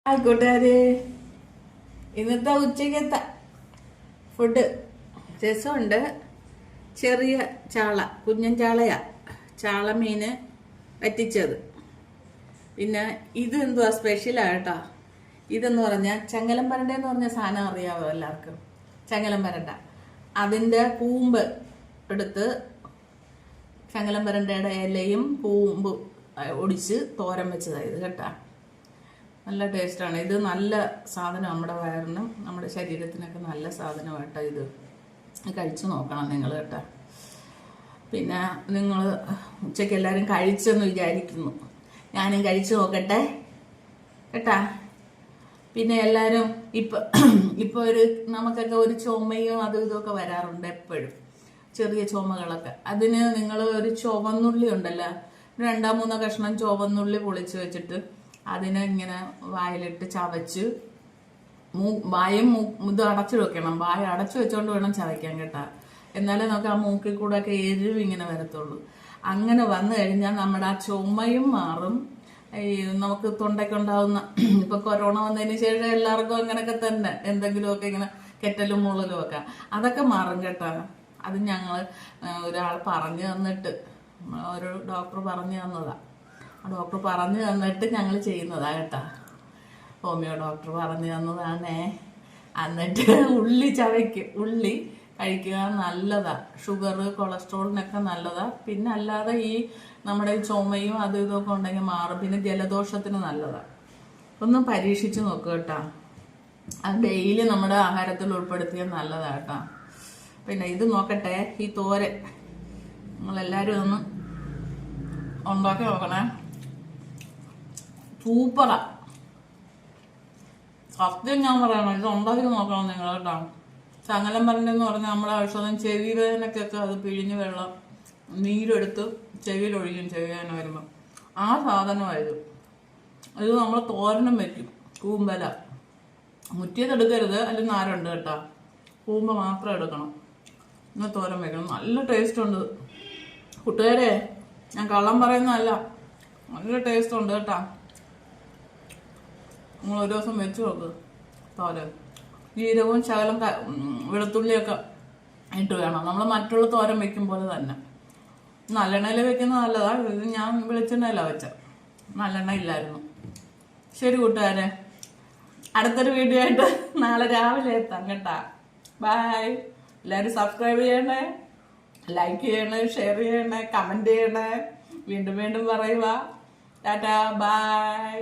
ആയിക്കോട്ടെ. ഇന്നത്തെ ഉച്ചക്കത്തെ ഫുഡ് രസമുണ്ട്. ചെറിയ ചാള, കുഞ്ഞൻ ചാളയാ, ചാള മീന് വറ്റിച്ചത്. പിന്നെ ഇത് എന്തുവാ സ്പെഷ്യലായിട്ടാ. ഇതെന്ന് പറഞ്ഞാൽ ചങ്ങലം പരണ്ടെന്ന് പറഞ്ഞ സാധനം അറിയാവോ എല്ലാവർക്കും? ചങ്ങലം പരണ്ട, അതിൻ്റെ കൂമ്പ് എടുത്ത് ചങ്ങലം പരണ്ടയുടെ ഇലയും കൂമ്പ് ഒടിച്ച് തോരൻ വെച്ചതായത് കേട്ടാ. നല്ല ടേസ്റ്റാണ് ഇത്. നല്ല സാധനം, നമ്മുടെ വയറിനും നമ്മുടെ ശരീരത്തിനൊക്കെ നല്ല സാധനമായിട്ടാ ഇത്. കഴിച്ചു നോക്കണം നിങ്ങൾ കേട്ടാ. പിന്നെ നിങ്ങൾ ഉച്ചയ്ക്ക് എല്ലാവരും കഴിച്ചെന്ന് വിചാരിക്കുന്നു. ഞാനും കഴിച്ചു നോക്കട്ടെ കേട്ടാ. പിന്നെ എല്ലാവരും ഇപ്പൊ ഒരു നമുക്കൊക്കെ ഒരു ചുമയും അതും ഇതൊക്കെ വരാറുണ്ട് എപ്പോഴും, ചെറിയ ചുമകളൊക്കെ. അതിന് നിങ്ങൾ ഒരു ചുവന്നുള്ളി ഉണ്ടല്ലോ, 2-3 കഷ്ണം ചുവന്നുള്ളി പൊളിച്ച് വെച്ചിട്ട് അതിനെ ഇങ്ങനെ വായിലിട്ട് ചവച്ച് വായും ഇത് അടച്ചു വെക്കണം. വായ അടച്ചു വെച്ചോണ്ട് വേണം ചവയ്ക്കാൻ കേട്ടാ. എന്നാലേ നമുക്ക് ആ മൂക്കിൽ കൂടെ ഒക്കെ എരിവ് ഇങ്ങനെ വരത്തുള്ളൂ. അങ്ങനെ വന്നു കഴിഞ്ഞാൽ നമ്മുടെ ആ ചുമയും മാറും. ഈ നമുക്ക് തൊണ്ടയ്ക്കുണ്ടാവുന്ന ഇപ്പൊ കൊറോണ വന്നതിന് ശേഷം എല്ലാവർക്കും അങ്ങനെയൊക്കെ തന്നെ എന്തെങ്കിലുമൊക്കെ ഇങ്ങനെ കെറ്റലും മുള്ളലും ഒക്കെ അതൊക്കെ മാറും കേട്ടാ. അത് ഞങ്ങൾ ഒരാൾ പറഞ്ഞു തന്നിട്ട്, ഒരു ഡോക്ടർ പറഞ്ഞു തന്നതാ. ഡോക്ടർ പറഞ്ഞു തന്നിട്ട് ഞങ്ങൾ ചെയ്യുന്നതാ കേട്ടാ. ഹോമിയോ ഡോക്ടർ പറഞ്ഞു തന്നതാണേ. എന്നിട്ട് ഉള്ളി ചവയ്ക്കും, ഉള്ളി കഴിക്കുക നല്ലതാ. ഷുഗർ, കൊളസ്ട്രോളിനൊക്കെ നല്ലതാ. പിന്നെ അല്ലാതെ ഈ നമ്മുടെ ചുമയും അതും ഇതൊക്കെ ഉണ്ടെങ്കിൽ മാറും. പിന്നെ ജലദോഷത്തിന് നല്ലതാ. ഒന്ന് പരീക്ഷിച്ച് നോക്കുക കേട്ടാ. അത് ഡെയിലി നമ്മുടെ ആഹാരത്തിൽ ഉൾപ്പെടുത്തിയാൽ നല്ലതാ കേട്ടാ. പിന്നെ ഇത് നോക്കട്ടെ, ഈ തോരൻ നിങ്ങളെല്ലാവരും ഒന്ന് ഉണ്ടാക്കി നോക്കണേ. സൂപ്പറാ, സത്യം ഞാൻ പറയണം. ഇത് ഉണ്ടാക്കി നോക്കണം നിങ്ങൾ കേട്ടോ. ചങ്ങലം പരണ്ടെന്ന് പറഞ്ഞാൽ നമ്മുടെ ഔഷധം, ചെവി വേദനക്കൊക്കെ അത് പിഴിഞ്ഞ് വെള്ളം നീരെടുത്ത് ചെവിയിലൊഴിക്കും, ചെവി വേദന വരുമ്പോൾ. ആ സാധനമായത്. ഇത് നമ്മൾ തോരനും വെക്കും. കൂമ്പല മുറ്റിയതെടുക്കരുത്, അല്ലെങ്കിൽ നാരുണ്ട് കേട്ടോ. കൂമ്പ് മാത്രം എടുക്കണം. ഇന്ന് തോരൻ വെക്കണം. നല്ല ടേസ്റ്റ് ഉണ്ട് കൂട്ടുകാരെ, ഞാൻ കള്ളം പറയുന്നതല്ല. നല്ല ടേസ്റ്റ് ഉണ്ട് കേട്ടാ. നിങ്ങൾ ഒരു ദിവസം വെച്ച് നോക്ക് തോരൻ. ജീരകവും ശകലം വെളുത്തുള്ളിയൊക്കെ ഇട്ട് വേണം. നമ്മൾ മറ്റുള്ള തോരൻ വെക്കും പോലെ തന്നെ. നല്ലെണ്ണയിൽ വെക്കുന്നത് നല്ലതാ. ഇത് ഞാൻ വെളിച്ചെണ്ണയിലാണ് വെച്ചത്, നല്ലെണ്ണ ഇല്ലായിരുന്നു. ശരി കൂട്ടുകാരെ, അടുത്തൊരു വീഡിയോ ആയിട്ട് നാളെ രാവിലെ എത്താം കേട്ടാ. ബൈ. എല്ലാവരും സബ്സ്ക്രൈബ് ചെയ്യണേ, ലൈക്ക് ചെയ്യണേ, ഷെയർ ചെയ്യണേ, കമന്റ് ചെയ്യണേ. വീണ്ടും വീണ്ടും പറയുക. ടാറ്റാ, ബൈ.